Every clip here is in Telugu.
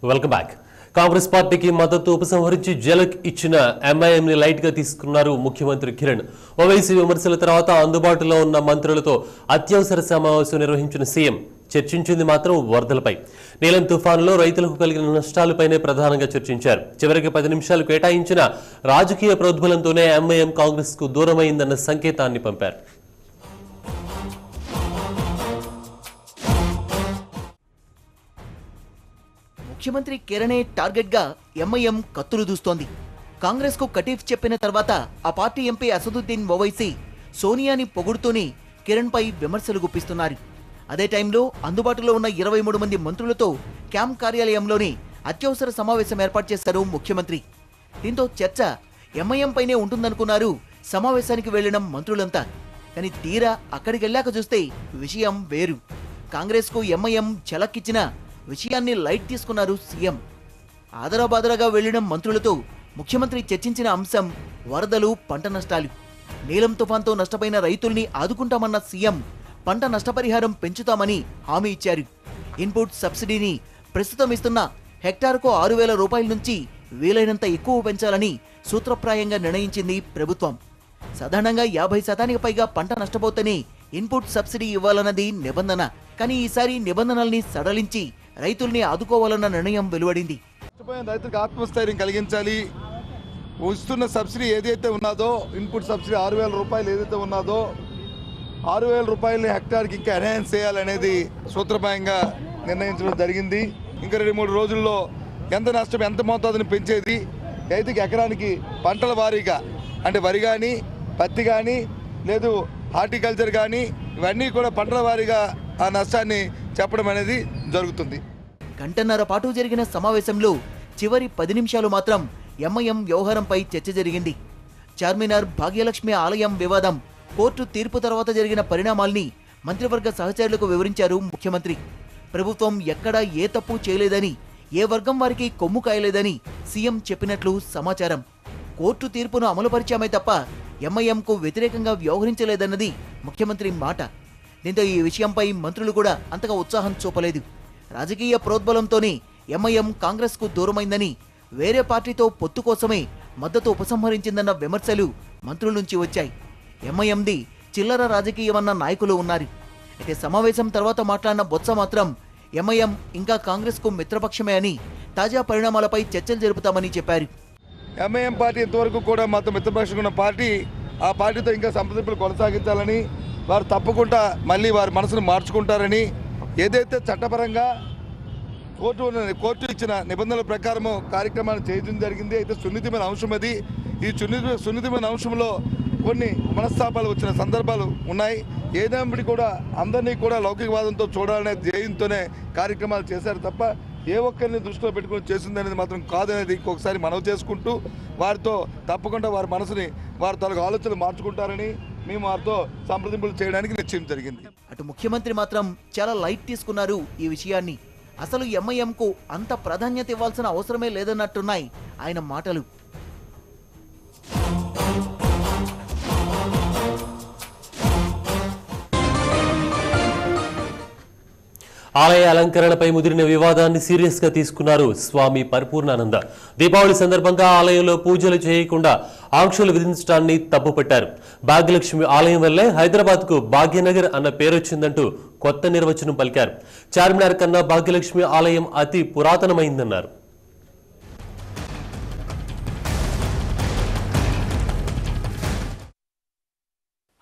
Welcome back. కాంగ్రెస్ పార్టీకి మద్దతు ఉపసంహరించి జలక్ ఇచ్చిన ఎంఐఎంని లైట్ గా తీసుకున్నారు ముఖ్యమంత్రి కిరణ్. ఓవైసీ విమర్శల తర్వాత అందుబాటులో ఉన్న మంత్రులతో అత్యవసర సమావేశం నిర్వహించిన సీఎం చర్చించింది మాత్రం వరదలపై. నీలం తుఫానులో రైతులకు కలిగిన నష్టాలపైనే ప్రధానంగా చర్చించారు. చివరికి 10 నిమిషాలు కేటాయించిన రాజకీయ ప్రోద్బలంతోనే ఎంఐఎం కాంగ్రెస్ కు దూరమైందన్న సంకేతాన్ని పంపారు. ముఖ్యమంత్రి కిరణే టార్గెట్ గా ఎంఐఎం కత్తులు దూస్తోంది. కాంగ్రెస్ కు కటీఫ్ చెప్పిన తర్వాత ఆ పార్టీ ఎంపీ అసదుద్దీన్ ఓవైసీ సోనియాని పొగుడుతూనే కిరణ్ పై విమర్శలు గుప్పిస్తున్నారు. అదే టైంలో అందుబాటులో ఉన్న 23 మంది మంత్రులతో క్యాంప్ కార్యాలయంలోనే అత్యవసర సమావేశం ఏర్పాటు చేశారు ముఖ్యమంత్రి. దీంతో చర్చ ఎంఐఎం పైనే ఉంటుందనుకున్నారు సమావేశానికి వెళ్లిన మంత్రులంతా. కానీ తీరా అక్కడికెళ్ళాక చూస్తే విషయం వేరు. కాంగ్రెస్ కు ఎంఐఎం ఝలక్కిచ్చిన విషయాన్ని లైట్ తీసుకున్నారు సీఎం. ఆదరాబాదరాగా వెళ్లిన మంత్రులతో ముఖ్యమంత్రి చర్చించిన అంశం వరదలు, పంట నష్టాలు. నీలం తుఫాన్తో నష్టపోయిన రైతుల్ని ఆదుకుంటామన్న సీఎం పంట నష్టపరిహారం పెంచుతామని హామీ ఇచ్చారు. ఇన్పుట్ సబ్సిడీని ప్రస్తుతం ఇస్తున్న హెక్టార్కు 6,000 రూపాయల నుంచి వీలైనంత ఎక్కువ పెంచాలని సూత్రప్రాయంగా నిర్ణయించింది ప్రభుత్వం. సాధారణంగా 50% పైగా పంట నష్టపోతేనే ఇన్పుట్ సబ్సిడీ ఇవ్వాలన్నది నిబంధన. కానీ ఈసారి నిబంధనల్ని సడలించి రైతుల్ని ఆదుకోవాలన్న నిర్ణయం వెలువడింది. రైతులకు ఆత్మస్థైర్యం కలిగించాలి. ఇస్తున్న సబ్సిడీ ఏదైతే ఉన్నదో, ఇన్పుట్ సబ్సిడీ 6,000 రూపాయలు ఏదైతే ఉన్నదో, 6,000 రూపాయలని హెక్టార్కి ఇంకా ఎన్హాన్స్ చేయాలనేది సూత్రప్రాయంగా నిర్ణయించడం జరిగింది. ఇంకా 2-3 రోజుల్లో ఎంత నష్టం, ఎంత మోతాదుని పెంచేది, రైతుకి ఎకరానికి పంటల వారీగా అంటే వరి కానీ, పత్తి కానీ, లేదు హార్టికల్చర్ కానీ, ఇవన్నీ కూడా పంటల వారీగా ఆ నష్టాన్ని చెప్పడం అనేది జరుగుతుంది. గంటన్నర పాటు జరిగిన సమావేశంలో చివరి 10 నిమిషాలు మాత్రం ఎంఐఎం వ్యవహారంపై చర్చ జరిగింది. చార్మినార్ భాగ్యలక్ష్మి ఆలయం వివాదం, కోర్టు తీర్పు తర్వాత జరిగిన పరిణామాల్ని మంత్రివర్గ సహచరులకు వివరించారు ముఖ్యమంత్రి. ప్రభుత్వం ఎక్కడా ఏ తప్పు చేయలేదని, ఏ వర్గం వారికి కొమ్ము కాయలేదని సీఎం చెప్పినట్లు సమాచారం. కోర్టు తీర్పును అమలుపరిచామే తప్ప ఎంఐఎంకు వ్యతిరేకంగా వ్యవహరించలేదన్నది ముఖ్యమంత్రి మాట. దీంతో ఈ విషయంపై మంత్రులు కూడా అంతగా ఉత్సాహం చూపలేదు. రాజకీయ ప్రోద్బలంతోనే ఎంఐఎం కాంగ్రెస్ కు దూరమైందని, వేరే పార్టీతో పొత్తు కోసమే మద్దతు ఉపసంహరించిందన్న విమర్శలు మంత్రుల నుంచి వచ్చాయి. ఎంఐఎంది చిల్లర రాజకీయమన్న నాయకులు ఉన్నారు. అయితే సమావేశం తర్వాత మాట్లాడిన బొత్స మాత్రం ఎంఐఎం ఇంకా కాంగ్రెస్ కు మిత్రపక్షమే అని, తాజా పరిణామాలపై చర్చలు జరుపుతామని చెప్పారు. ఎంఐఎం పార్టీ ఇంతవరకు కూడా మాతో మిత్రపక్షంగా ఉన్న పార్టీ, ఆ పార్టీతో ఇంకా సంప్రదింపులు కొనసాగించాలని, వారు తప్పకుండా మళ్ళీ వారి మనసును మార్చుకుంటారని, ఏదైతే చట్టపరంగా కోర్టు ఇచ్చిన నిబంధనల ప్రకారము కార్యక్రమాన్ని చేయడం జరిగింది. అయితే సున్నితమైన అంశం అది. ఈ సున్నితమైన అంశంలో కొన్ని మనస్తాపాలు వచ్చిన సందర్భాలు ఉన్నాయి. ఏదైనప్పటికీ కూడా అందరినీ కూడా లౌకికవాదంతో చూడాలనే ధ్యేయంతోనే కార్యక్రమాలు చేశారు తప్ప ఏ ఒక్కరిని దృష్టిలో పెట్టుకుని చేసింది అనేది మాత్రం కాదనేది ఇంకొకసారి మనవి చేసుకుంటూ, వారితో తప్పకుండా వారి మనసుని, వారి తలకు ఆలోచనలు మార్చుకుంటారని మేము వారితో సంప్రదింపులు చేయడానికి నిశ్చయం జరిగింది. అటు ముఖ్యమంత్రి మాత్రం చాలా లైట్ తీసుకున్నారు ఈ విషయాన్ని. అసలు ఎంఐఎంకు అంత ప్రాధాన్యత ఇవ్వాల్సిన అవసరమే లేదన్నట్టున్నాయి ఆయన మాటలు. ఆలయ అలంకరణపై ముదిరిన వివాదాన్ని సీరియస్ గా తీసుకున్నారు స్వామి పరిపూర్ణానంద. దీపావళి సందర్భంగా ఆలయంలో పూజలు చేయకుండా ఆంక్షలు విధించడాన్ని తప్పుపట్టారు. భాగ్యలక్ష్మి ఆలయం వల్లే హైదరాబాద్ కు భాగ్యనగర్ అన్న పేరొచ్చిందంటూ కొత్త నిర్వచనం పలికారు. చార్మినార్ కన్నా భాగ్యలక్ష్మి ఆలయం అతి పురాతనమైందన్నారు.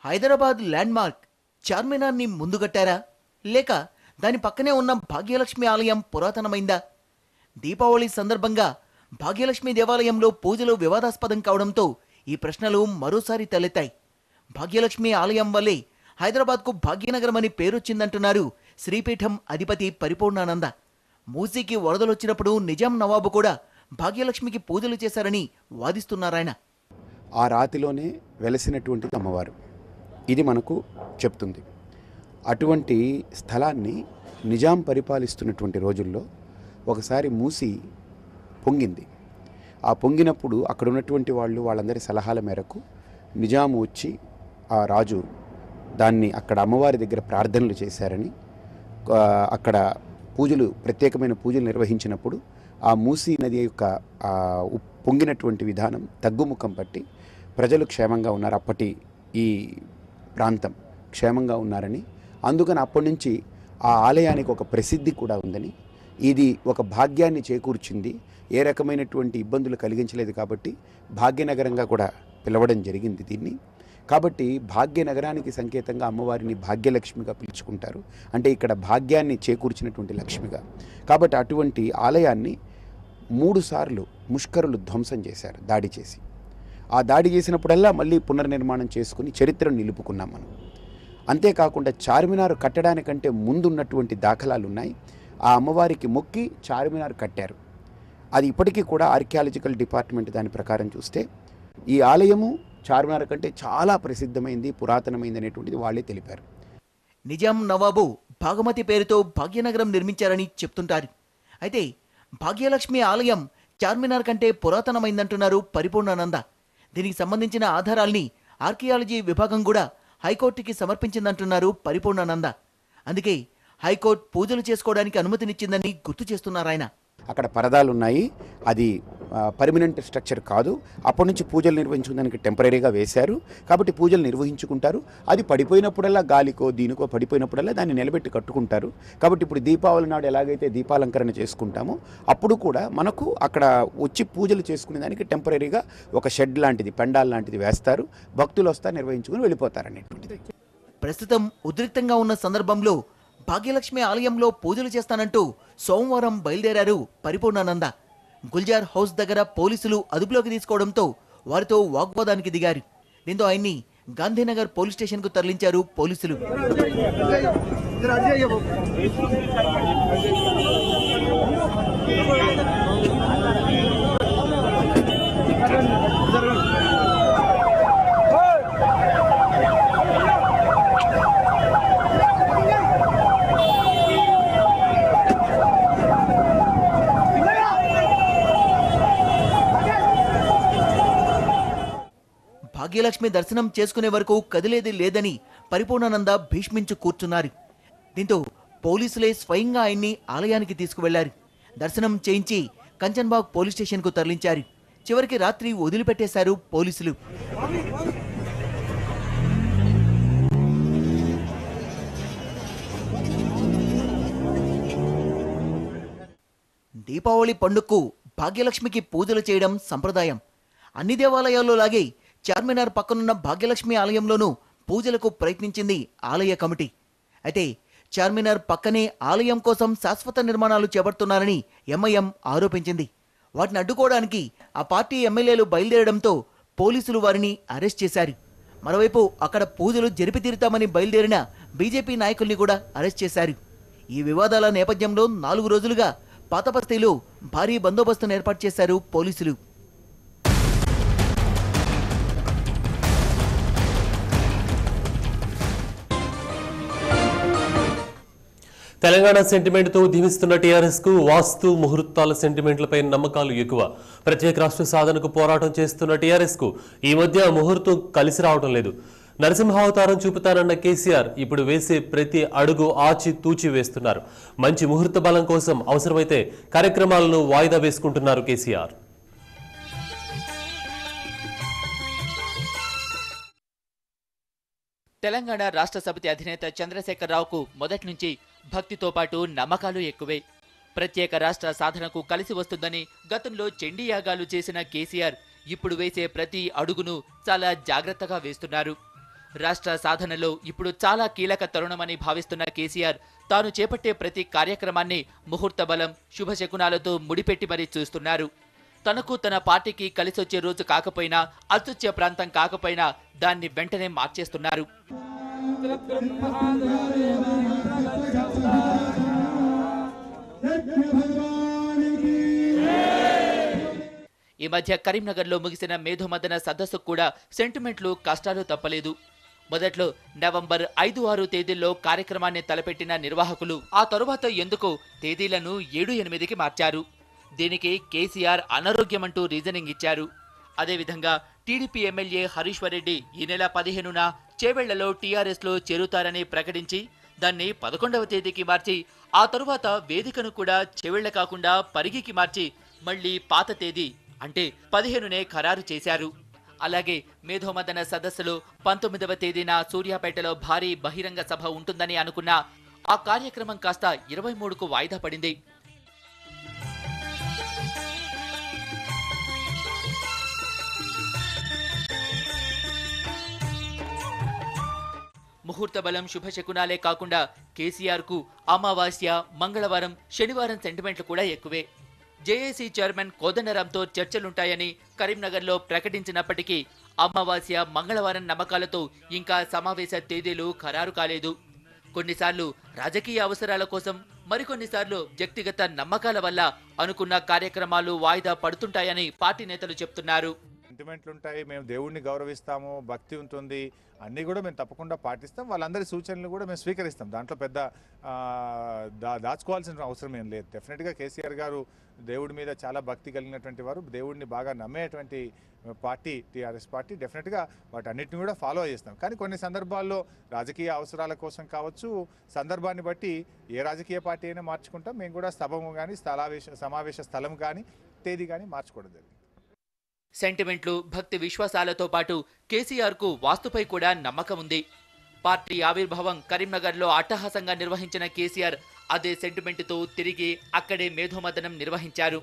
హైదరాబాద్ ల్యాండ్ మార్క్ చార్మినార్ ని ముందుగట్టారా, లేక దాని పక్కనే ఉన్న భాగ్యలక్ష్మి ఆలయం పురాతనమైందా? దీపావళి సందర్భంగా భాగ్యలక్ష్మి దేవాలయంలో పూజలు వివాదాస్పదం కావడంతో ఈ ప్రశ్నలు మరోసారి తలెత్తాయి. భాగ్యలక్ష్మి ఆలయం వల్లే హైదరాబాద్కు భాగ్యనగరం అని పేరొచ్చిందంటున్నారు శ్రీపీఠం అధిపతి పరిపూర్ణానంద. మూసీకి వరదలొచ్చినప్పుడు నిజాం నవాబు కూడా భాగ్యలక్ష్మికి పూజలు చేశారని వాదిస్తున్నారాయన. ఆ రాతిలోనే వెలసినటువంటి అమ్మవారు ఇది మనకు చెప్తుంది. అటువంటి స్థలాన్ని నిజాం పరిపాలిస్తున్నటువంటి రోజుల్లో ఒకసారి మూసి పొంగింది. ఆ పొంగినప్పుడు అక్కడ ఉన్నటువంటి వాళ్ళందరి సలహాల మేరకు నిజాం వచ్చి ఆ రాజు దాన్ని అక్కడ అమ్మవారి దగ్గర ప్రార్థనలు చేశారని, అక్కడ పూజలు, ప్రత్యేకమైన పూజలు నిర్వహించినప్పుడు ఆ మూసీ నది యొక్క పొంగినటువంటి విధానం తగ్గుముఖం పట్టి ప్రజలు క్షేమంగా ఉన్నారు, అప్పటి ఈ ప్రాంతం క్షేమంగా ఉన్నారని, అందుకని అప్పటి నుంచి ఆ ఆలయానికి ఒక ప్రసిద్ధి కూడా ఉందని, ఇది ఒక భాగ్యాన్ని చేకూర్చింది, ఏ రకమైనటువంటి ఇబ్బందులు కలిగించలేదు కాబట్టి భాగ్యనగరంగా కూడా పిలవడం జరిగింది దీన్ని. కాబట్టి భాగ్యనగరానికి సంకేతంగా అమ్మవారిని భాగ్యలక్ష్మిగా పిలుచుకుంటారు, అంటే ఇక్కడ భాగ్యాన్ని చేకూర్చినటువంటి లక్ష్మిగా. కాబట్టి అటువంటి ఆలయాన్ని 3 సార్లు ముష్కరులు ధ్వంసం చేశారు, దాడి చేసి. ఆ దాడి చేసినప్పుడల్లా మళ్ళీ పునర్నిర్మాణం చేసుకుని చరిత్రను నిలుపుకున్నాం మనం. అంతేకాకుండా చార్మినార్ కట్టడానికంటే ముందున్నటువంటి దాఖలాలు ఉన్నాయి. ఆ అమ్మవారికి మొక్కి చార్మినార్ కట్టారు. అది ఇప్పటికీ కూడా ఆర్కియాలజికల్ డిపార్ట్మెంట్ దాని ప్రకారం చూస్తే ఈ ఆలయము చార్మినార్ కంటే చాలా ప్రసిద్ధమైంది, పురాతనమైంది అనేటువంటిది వాళ్ళే తెలిపారు. నిజాం నవాబు భాగమతి పేరుతో భాగ్యనగరం నిర్మించారని చెప్తుంటారు. అయితే భాగ్యలక్ష్మి ఆలయం చార్మినార్ కంటే పురాతనమైందంటున్నారు పరిపూర్ణానంద. దీనికి సంబంధించిన ఆధారాల్ని ఆర్కియాలజీ విభాగం కూడా హైకోర్టుకి సమర్పించిందంటున్నారు పరిపూర్ణానంద. అందుకే హైకోర్టు పూజలు చేసుకోవడానికి అనుమతినిచ్చిందని గుర్తు చేస్తున్నారాయన. అక్కడ పరదాలు ఉన్నాయి, అది పర్మనెంట్ స్ట్రక్చర్ కాదు. అప్పటి నుంచి పూజలు నిర్వహించుకోవడానికి టెంపరీగా వేశారు, కాబట్టి పూజలు నిర్వహించుకుంటారు. అది పడిపోయినప్పుడల్లా గాలికో దీనికో పడిపోయినప్పుడల్లా దాన్ని నిలబెట్టి కట్టుకుంటారు. కాబట్టి ఇప్పుడు దీపావళి నాడు ఎలాగైతే దీపాలంకరణ చేసుకుంటామో అప్పుడు కూడా మనకు అక్కడ వచ్చి పూజలు చేసుకునే దానికి టెంపరీగా ఒక షెడ్ లాంటిది, పెండాల్ లాంటిది వేస్తారు. భక్తులు వస్తారు, నిర్వహించుకుని వెళ్ళిపోతారు అనేటువంటిది. ప్రస్తుతం ఉద్రిక్తంగా ఉన్న సందర్భంలో భాగ్యలక్ష్మి ఆలయంలో పూజలు చేస్తానంటూ సోమవారం బయలుదేరారు పరిపూర్ణానంద. గుల్జార్ హౌస్ దగ్గర పోలీసులు అదుపులోకి తీసుకోవడంతో వారితో వాగ్వాదానికి దిగారు. దీంతో ఆయన్ని గాంధీనగర్ పోలీస్ స్టేషన్కు తరలించారు పోలీసులు. భాగ్యలక్ష్మి దర్శనం చేసుకునే వరకు కదిలేది లేదని పరిపూర్ణానంద భీష్మించు కూర్చున్నారు. దీంతో పోలీసులే స్వయంగా ఆయన్ని ఆలయానికి తీసుకువెళ్లారు. దర్శనం చేయించి కంచన్బాగ్ పోలీస్ స్టేషన్కు తరలించారు. చివరికి రాత్రి వదిలిపెట్టేశారు పోలీసులు. దీపావళి పండుగకు భాగ్యలక్ష్మికి పూజలు చేయడం సంప్రదాయం. అన్ని దేవాలయాల్లో లాగే చార్మినార్ పక్కనున్న భాగ్యలక్ష్మి ఆలయంలోనూ పూజలకు ప్రయత్నించింది ఆలయ కమిటీ. అయితే చార్మినార్ పక్కనే ఆలయం కోసం శాశ్వత నిర్మాణాలు చేపడుతున్నారని ఎంఐఎం ఆరోపించింది. వాటిని అడ్డుకోవడానికి ఆ పార్టీ ఎమ్మెల్యేలు బయలుదేరడంతో పోలీసులు వారిని అరెస్ట్ చేశారు. మరోవైపు అక్కడ పూజలు జరిపి తీరుతామని బయలుదేరిన బీజేపీ నాయకుల్ని కూడా అరెస్ట్ చేశారు. ఈ వివాదాల నేపథ్యంలో 4 రోజులుగా పాతబస్తీలో భారీ బందోబస్తును ఏర్పాటు చేశారు పోలీసులు. తెలంగాణ సెంటిమెంట్తో దీవిస్తున్న టీఆర్ఎస్ కు వాస్తు ముహూర్తాల సెంటిమెంట్లపై నమ్మకాలు ఎక్కువ. ప్రత్యేక రాష్ట్ర సాధనకు పోరాటం చేస్తున్న టీఆర్ఎస్ కు ఈ మధ్య ముహూర్తం కలిసి రావడం లేదు. నరసింహావతారం చూపుతానన్న కేసీఆర్ ఇప్పుడు వేసే ప్రతి అడుగు ఆచి తూచి వేస్తున్నారు. మంచి ముహూర్త బలం కోసం అవసరమైతే కార్యక్రమాలను వాయిదా వేసుకుంటున్నారు కేసీఆర్. తెలంగాణ రాష్ట్ర సమితి అధినేత చంద్రశేఖరరావుకు మొదటి నుంచి భక్తితో పాటు నమ్మకాలు ఎక్కువే. ప్రత్యేక రాష్ట్ర సాధనకు కలిసి వస్తుందని గతంలో చండీ యాగాలు చేసిన కేసీఆర్ ఇప్పుడు వేసే ప్రతి అడుగును చాలా జాగ్రత్తగా వేస్తున్నారు. రాష్ట్ర సాధనలో ఇప్పుడు చాలా కీలక తరుణమని భావిస్తున్న కేసీఆర్ తాను చేపట్టే ప్రతి కార్యక్రమాన్ని ముహూర్త బలం, శుభశకునాలతో ముడిపెట్టి మరీ చూస్తున్నారు. తనకు తన పార్టీకి కలిసొచ్చే రోజు కాకపోయినా, అత్యుచ్చే ప్రాంతం కాకపోయినా దాన్ని వెంటనే మార్చేస్తున్నారు. ఈ మధ్య కరీంనగర్లో ముగిసిన మేధోమదన సదస్సుకు కూడా సెంటిమెంట్లు, కష్టాలు తప్పలేదు. మొదట్లో నవంబర్ 5-6 తేదీల్లో కార్యక్రమాన్ని తలపెట్టిన నిర్వాహకులు ఆ తరువాత ఎందుకో తేదీలను 7-8కి మార్చారు. దీనికి కేసీఆర్ అనారోగ్యమంటూ రీజనింగ్ ఇచ్చారు. అదేవిధంగా టీడీపీ ఎమ్మెల్యే హరీశ్వర్ రెడ్డి ఈ నెల 15న చేవెళ్లలో టీఆర్ఎస్లో చేరుతారని ప్రకటించి దాన్ని 11వ తేదీకి మార్చి ఆ తరువాత వేదికను కూడా చెవిళ్ల కాకుండా పరిగికి మార్చి మళ్లీ పాత తేదీ అంటే 15నే ఖరారు చేశారు. అలాగే మేధోమదన సదస్సులో 19వ తేదీన సూర్యాపేటలో భారీ బహిరంగ సభ ఉంటుందని అనుకున్న ఆ కార్యక్రమం కాస్త 23కు వాయిదా పడింది. ముహూర్త బలం శుభశకునాలే కాకుండా కేసీఆర్ కు అమావాస్య, మంగళవారం, శనివారం సెంటిమెంట్లు కూడా ఎక్కువే. జేఏసీ చైర్మన్ కోదండరాంతో చర్చలుంటాయని కరీంనగర్లో ప్రకటించినప్పటికీ అమావాస్య, మంగళవారం నమ్మకాలతో ఇంకా సమావేశ తేదీలు ఖరారు కాలేదు. కొన్నిసార్లు రాజకీయ అవసరాల కోసం, మరికొన్నిసార్లు వ్యక్తిగత నమ్మకాల వల్ల అనుకున్న కార్యక్రమాలు వాయిదా పడుతుంటాయని పార్టీ నేతలు చెప్తున్నారు. సెంటిమెంట్లు ఉంటాయి, మేము దేవుడిని గౌరవిస్తాము, భక్తి ఉంటుంది, అన్నీ కూడా మేము తప్పకుండా పాటిస్తాం. వాళ్ళందరి సూచనలు కూడా మేము స్వీకరిస్తాం. దాంట్లో పెద్ద దాచుకోవాల్సిన అవసరం ఏం లేదు. డెఫినెట్గా కేసీఆర్ గారు దేవుడి మీద చాలా భక్తి కలిగినటువంటి వారు, దేవుడిని బాగా నమ్మేటువంటి పార్టీ టీఆర్ఎస్ పార్టీ. డెఫినెట్గా వాటన్నిటిని కూడా ఫాలో చేస్తాం. కానీ కొన్ని సందర్భాల్లో రాజకీయ అవసరాల కోసం కావచ్చు, సందర్భాన్ని బట్టి ఏ రాజకీయ పార్టీ అయినా మార్చుకుంటాం. మేము కూడా స్తభము కానీ సమావేశ స్థలం కానీ తేదీ కానీ మార్చుకోవడం జరిగింది. సెంటిమెంట్లు, భక్తి విశ్వాసాలతో పాటు కేసీఆర్ కు వాస్తుపై కూడా నమ్మకం ఉంది. పార్టీ ఆవిర్భావం కరీంనగర్లో అట్టహాసంగా నిర్వహించిన కేసీఆర్ అదే సెంటిమెంటుతో తిరిగి అక్కడే మేధోమదనం నిర్వహించారు.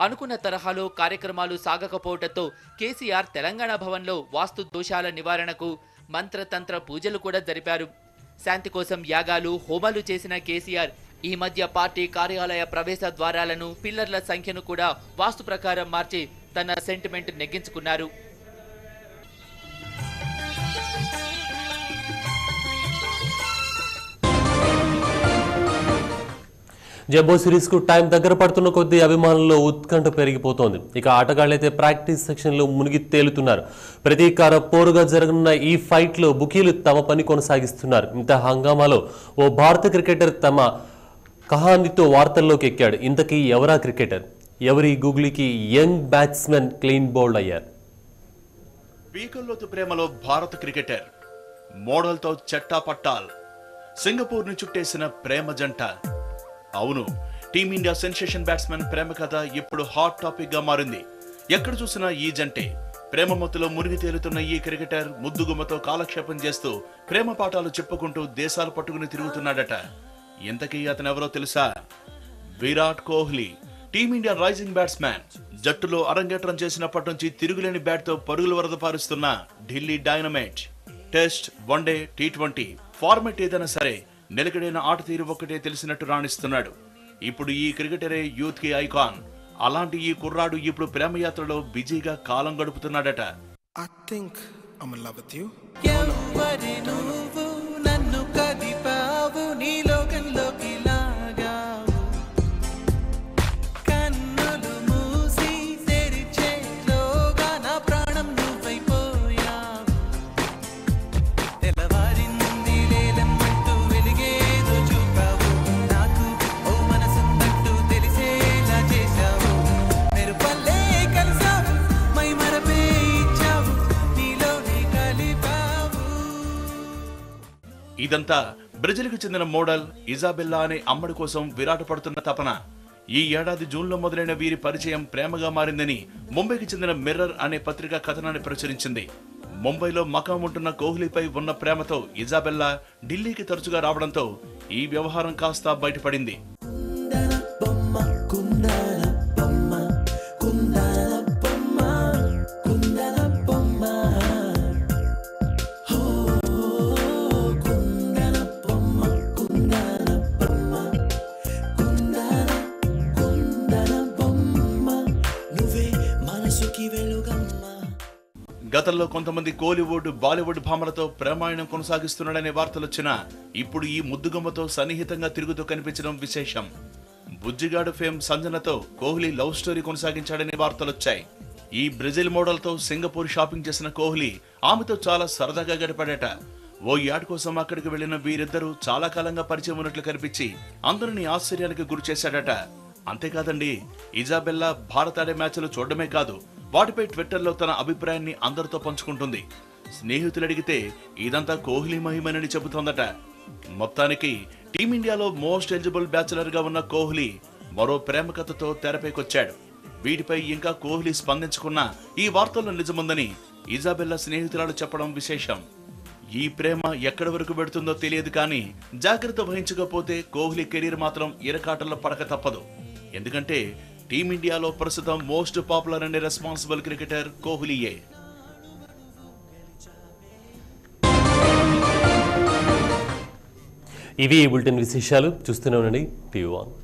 అనుకున్న తరహాలో కార్యక్రమాలు సాగకపోవడంతో కేసీఆర్ తెలంగాణ భవన్లో వాస్తు దోషాల నివారణకు మంత్రతంత్ర పూజలు కూడా జరిపారు. శాంతి కోసం యాగాలు, హోమాలు చేసిన కేసీఆర్ ఈ మధ్య పార్టీ కార్యాలయ ప్రవేశ ద్వారాలను, పిల్లర్ల సంఖ్యను కూడా వాస్తు ప్రకారం మార్చి తన సెంటిమెంట్ నెగ్గించుకున్నారు. జంబో సిరీస్ కు టైం దగ్గర పడుతున్న కొద్దీ అభిమానుల్లో ఉత్కంఠ పెరిగిపోతోంది. ఇక ఆటగాళ్లైతే ప్రాక్టీస్ సెక్షన్ లో మునిగి తేలుతున్నారు. ప్రతీకార పోరుగా జరగనున్న ఈ ఫైట్ లో బుకీలు తమ పని కొనసాగిస్తున్నారు. ఇంత హంగామాలో ఓ భారత క్రికెటర్ తమ కహానీతో వార్తల్లోకి ఎక్కాడు. ఇంతకీ ఎవరా క్రికెటర్? ఎవరి గూగులీకి యంగ్ బ్యాట్స్మెన్ క్లీన్ బౌల్డ్ అయ్యారు. పీకల్లోతు ప్రేమలో భారత క్రికెటర్, మోడల్తో చట్టా పట్టాల్, సింగపూర్ ను చుట్టేసిన ప్రేమ జంట. అవును, టీమిండియా సెన్సేషన్ బ్యాట్స్మెన్ ప్రేమ కథ ఇప్పుడు హాట్ టాపిక్ గా మారింది. ఎక్కడ చూసినా ఈ జంటే. ప్రేమ మొత్తులో మునిగి తేలుతున్న ఈ క్రికెటర్ ముద్దుగుమ్మతో కాలక్షేపం చేస్తూ ప్రేమ పాఠాలు చెప్పుకుంటూ దేశాలు పట్టుకుని తిరుగుతున్నాడట. ఇంతకీ అతనెవరో తెలుసా? Virat Kohli, team India rising batsmen. జట్టులో అరంగేట్రం చేసినప్పటి నుంచి తిరుగులేని బ్యాట్ తో పరుగుల వరద పారుస్తున్న ఢిల్లీ డైనమైట్. టెస్ట్, వన్డే, టీ20 ఫార్మెట్ ఏదైనా సరే నిలకడైన ఆట తీరు ఒక్కటే తెలిసినట్టు రాణిస్తున్నాడు. ఇప్పుడు ఈ క్రికెటరే యూత్ కి ఐకాన్. అలాంటి ఈ కుర్రాడు ఇప్పుడు ప్రేమయాత్రలో బిజీగా కాలం గడుపుతున్నాడట. ఇదంతా బ్రెజిల్కు చెందిన మోడల్ ఇజాబెల్లా అనే అమ్మడి కోసం విరాట్ పడుతున్న తపన. ఈ ఏడాది జూన్లో మొదలైన వీరి పరిచయం ప్రేమగా మారిందని ముంబైకి చెందిన మిర్రర్ అనే పత్రిక కథనాన్ని ప్రచురించింది. ముంబైలో మకాం ఉంటున్న కోహ్లీపై ఉన్న ప్రేమతో ఇజాబెల్లా ఢిల్లీకి తరచుగా రావడంతో ఈ వ్యవహారం కాస్త బయటపడింది. గతంలో కొంతమంది కోలీవుడ్, బాలీవుడ్ భామలతో ప్రేమాయణం కొనసాగిస్తున్నాడనే వార్తలొచ్చినా ఇప్పుడు ఈ ముద్దుగమ్మతో సన్నిహితంగా తిరుగుతూ కనిపించడం విశేషం. Bujjigadu fame సంజనతో Kohli love story కొనసాగించాడనే వార్తలొచ్చాయి. ఈ బ్రెజిల్ మోడల్తో సింగపూర్ షాపింగ్ చేసిన కోహ్లీ ఆమెతో చాలా సరదాగా గడిపాడట. ఓ యాడ్ కోసం అక్కడికి వెళ్లిన వీరిద్దరూ చాలా కాలంగా పరిచయం ఉన్నట్లు కనిపించి అందరినీ ఆశ్చర్యానికి గురి చేశాడట. అంతేకాదండి, ఇజాబెల్లా భారత్ ఆడే మ్యాచ్లు చూడడమే కాదు, వాటిపై ట్విట్టర్లో తన అభిప్రాయాన్ని అందరితో పంచుకుంటుంది. స్నేహితులు అడిగితే ఇదంతా కోహ్లీ మహిమనని చెబుతోందట. మొత్తానికి టీమిండియాలో మోస్ట్ ఎలిజిబుల్ బ్యాచులర్ గా ఉన్న కోహ్లీ మరో ప్రేమ కథతో తెరపైకొచ్చాడు. వీటిపై ఇంకా కోహ్లీ స్పందించుకున్నా ఈ వార్తల్లో నిజముందని ఇజాబెల్లా స్నేహితురాలు చెప్పడం విశేషం. ఈ ప్రేమ ఎక్కడి వరకు పెడుతుందో తెలియదు కానీ జాగ్రత్త వహించకపోతే కోహ్లీ కెరీర్ మాత్రం ఇరకాటల్లో పడక తప్పదు. ఎందుకంటే టీమిండియాలో ప్రస్తుతం most popular and responsible cricketer కోహ్లీయే. ఇవి ఈ బులెటిన్ విశేషాలు. చూస్తూనే ఉండండి టీవీ1.